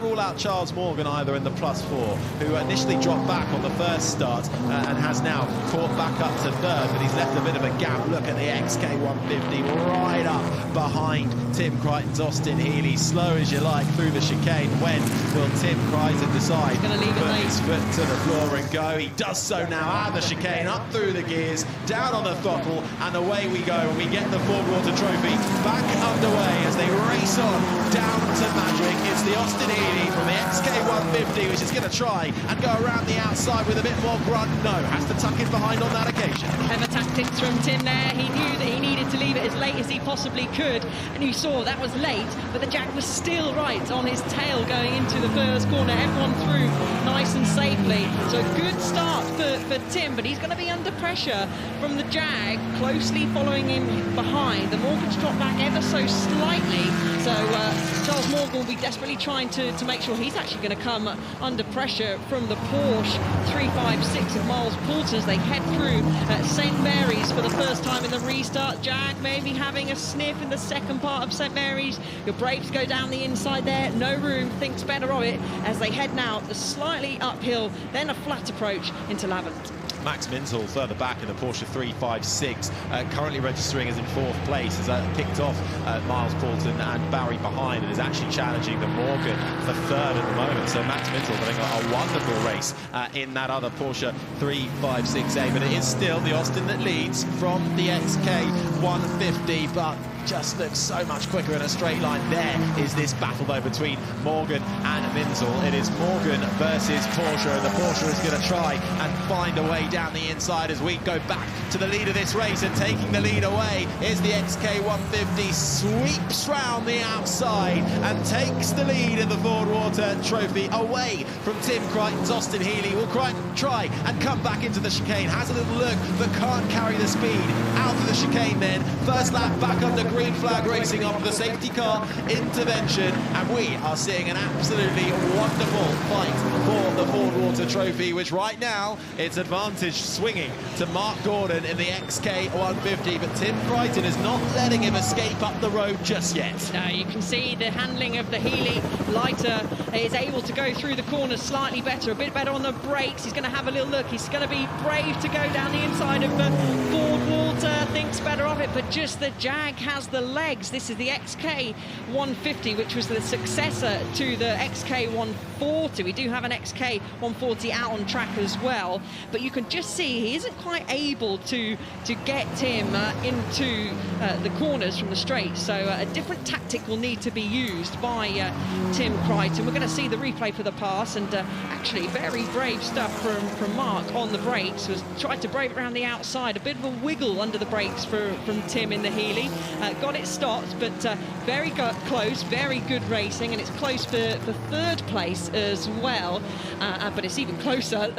don't rule out Charles Morgan either in the +4, who initially dropped back on the first start and has now caught back up to third, but he's left a bit of a gap. Look at the XK150 right up behind Tim Crichton's Austin Healey, slow as you like through the chicane. When will Tim Crichton decide to put his foot to the floor and go? He does so now, out of the chicane, up through the gears, down on the throttle, and away we go. And we get the Fordwater Trophy back underway as they race on down to Magic. It's the Austin Healey from the XK150, which is going to try and go around the outside with a bit more grunt. No, has to tuck in behind on that occasion. Clever tactics from Tim there. He knew that he needed to leave it as late as he possibly could, and you saw that was late, but the Jag was still right on his tail going into the first corner. Everyone through nice and safely. So good start for Tim, but he's going to be under pressure from the Jag, closely following him behind. The Morgan's dropped back ever so slightly, so Charles Morgan will be desperately trying to make sure he's actually going to come under pressure from the Porsche 356 of Miles Poulton as they head through St Mary's for the first time in the restart. Jag maybe having a sniff in the second part of St Mary's. Your brakes go down the inside there, no room, thinks better of it as they head now the slightly uphill, then a flat approach into Lavant. Max Minzel further back in the Porsche 356, currently registering as in 4th place, has kicked off Miles Poulton and Barry behind, and is actually challenging the Morgan for 3rd at the moment. So Max Minzel having a wonderful race in that other Porsche 356A, but it is still the Austin that leads from the XK150, but just looks so much quicker in a straight line. There is this battle though between Morgan and Minzel. It is Morgan versus Porsche, and the Porsche is going to try and find a way down the inside as we go back to the lead of this race, and taking the lead away is the XK150, sweeps round the outside and takes the lead in the Fordwater Trophy away from Tim Crichton's Austin Healey. Will Crichton try and come back into the chicane, has a little look but can't carry the speed out of the chicane. Then first lap back under green flag racing after the safety car intervention, and we are seeing an absolutely wonderful fight for the Fordwater Trophy, which right now it's advantage swinging to Marc Gordon in the XK150, but Tim Crichton is not letting him escape up the road just yet. No, you can see the handling of the Healey. Lighter is able to go through the corners slightly better, a bit better on the brakes. He's going to have a little look. He's going to be brave to go down the inside of the Fordwater, thinks better of it, but just the Jag has the legs. This is the XK150, which was the successor to the XK140. We do have an XK140 out on track as well, but you can just see he isn't quite able to get him into the corners from the straight. So a different tactic will need to be used by Tim Crichton. We're going to see the replay for the pass, and actually very brave stuff from Marc on the brakes. Was tried to brave it around the outside, a bit of a wiggle under the brakes from Tim in the Healey. Got it stopped, but very close, very good racing, and it's close for 3rd place as well. But it's even closer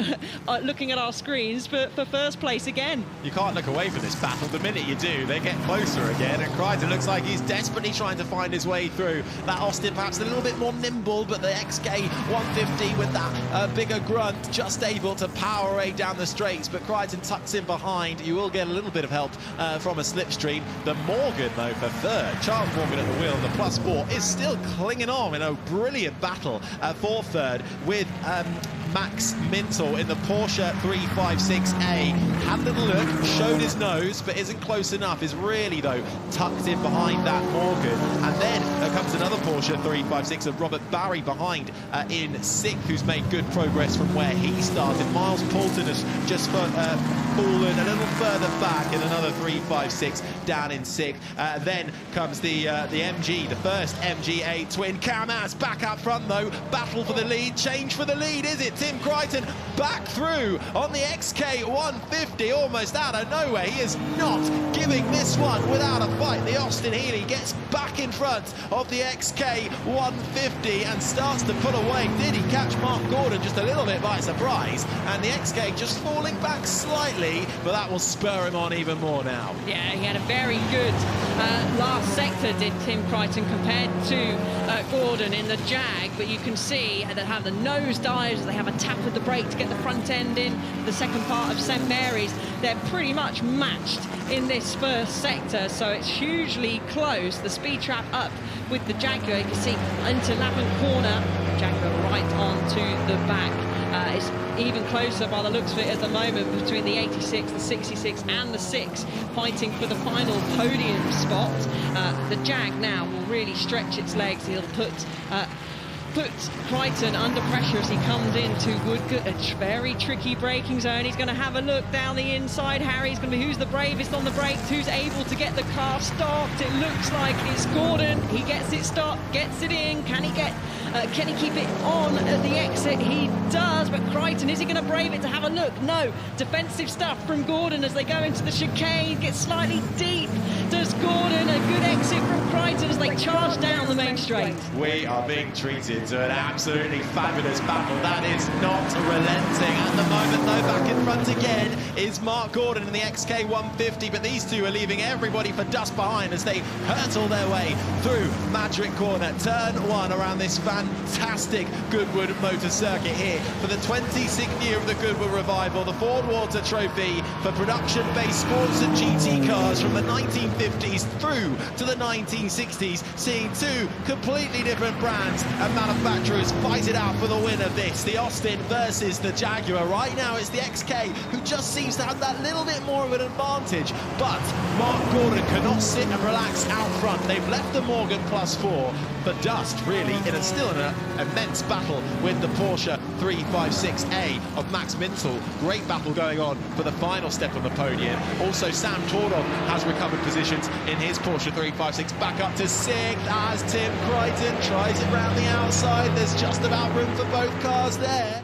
looking at our screens for 1st place again. You can't look away from this battle. The minute you do, they get closer again, and Crichton looks like he's desperately trying to find his way through. That Austin perhaps a little bit more nimble, but the XK150 with that bigger grunt just able to power away down the straights, but Crichton tucks in behind. You will get a little bit of help from a slipstream. The Morgan though for 3rd, Charles Morgan at the wheel, the +4 is still clinging on in a brilliant battle for 3rd with Max Minzel in the Porsche 356A. Had a little look, showed his nose, but isn't close enough. Is really, though, tucked in behind that Morgan. And then there comes another Porsche 356 of Robert Barry behind in 6th, who's made good progress from where he started. Miles Poulton has just fallen a little further back in another 356 down in 6th. Then comes the MG, the first MG8 twin. Kamaz back up front, though. Battle for the lead, change for the lead, is it? Tim Crichton back through on the XK150, almost out of nowhere. He is not giving this one without a fight. The Austin Healey gets back in front of the XK150 and starts to pull away. Did he catch Marc Gordon just a little bit by surprise? And the XK just falling back slightly, but that will spur him on even more now. Yeah, he had a very good last sector, did Tim Crichton, compared to Gordon in the Jag, but you can see they have the nose dives, they have a tap of the brake to get the front end in the second part of St Mary's. They're pretty much matched in this first sector, so it's hugely close. The speed trap up with the Jaguar, you can see into Lavant corner. Jaguar back. It's even closer by the looks of it at the moment between the 86, the 66 and the 6 fighting for the final podium spot. The Jag now will really stretch its legs. He'll put Crichton under pressure as he comes into Goodwood, a very tricky braking zone. He's going to have a look down the inside. Harry's going to be who's the bravest on the brakes, who's able to get the car stopped. It looks like it's Gordon. He gets it stopped, gets it in. Can he keep it on at the exit? He does, but Crichton, is he going to brave it to have a look? No. Defensive stuff from Gordon as they go into the chicane, gets slightly deep. Does Gordon, a good exit from Crichton as they charge down the main straight. We are being treated to an absolutely fabulous battle. That is not relenting. At the moment, though, back in front again is Marc Gordon in the XK150, but these two are leaving everybody for dust behind as they hurtle their way through Madrid Corner, turn 1 around this fantastic Goodwood motor circuit here for the 26th year of the Goodwood Revival, the Fordwater Trophy for production-based sports and GT cars from the 1950s through to the 1960s, seeing two completely different brands and manufacturers fight it out for the win of this. The Austin versus the Jaguar. Right now it's the XK who just seems to have that little bit more of an advantage, but Marc Gordon cannot sit and relax out front. They've left the Morgan +4 for dust, really, still in an immense battle with the Porsche 356A of Max Mintel. Great battle going on for the final step on the podium. Also, Sam Tordon has recovered positions in his Porsche 356, back up to 6th as Tim Crighton tries it round the outside. There's just about room for both cars there.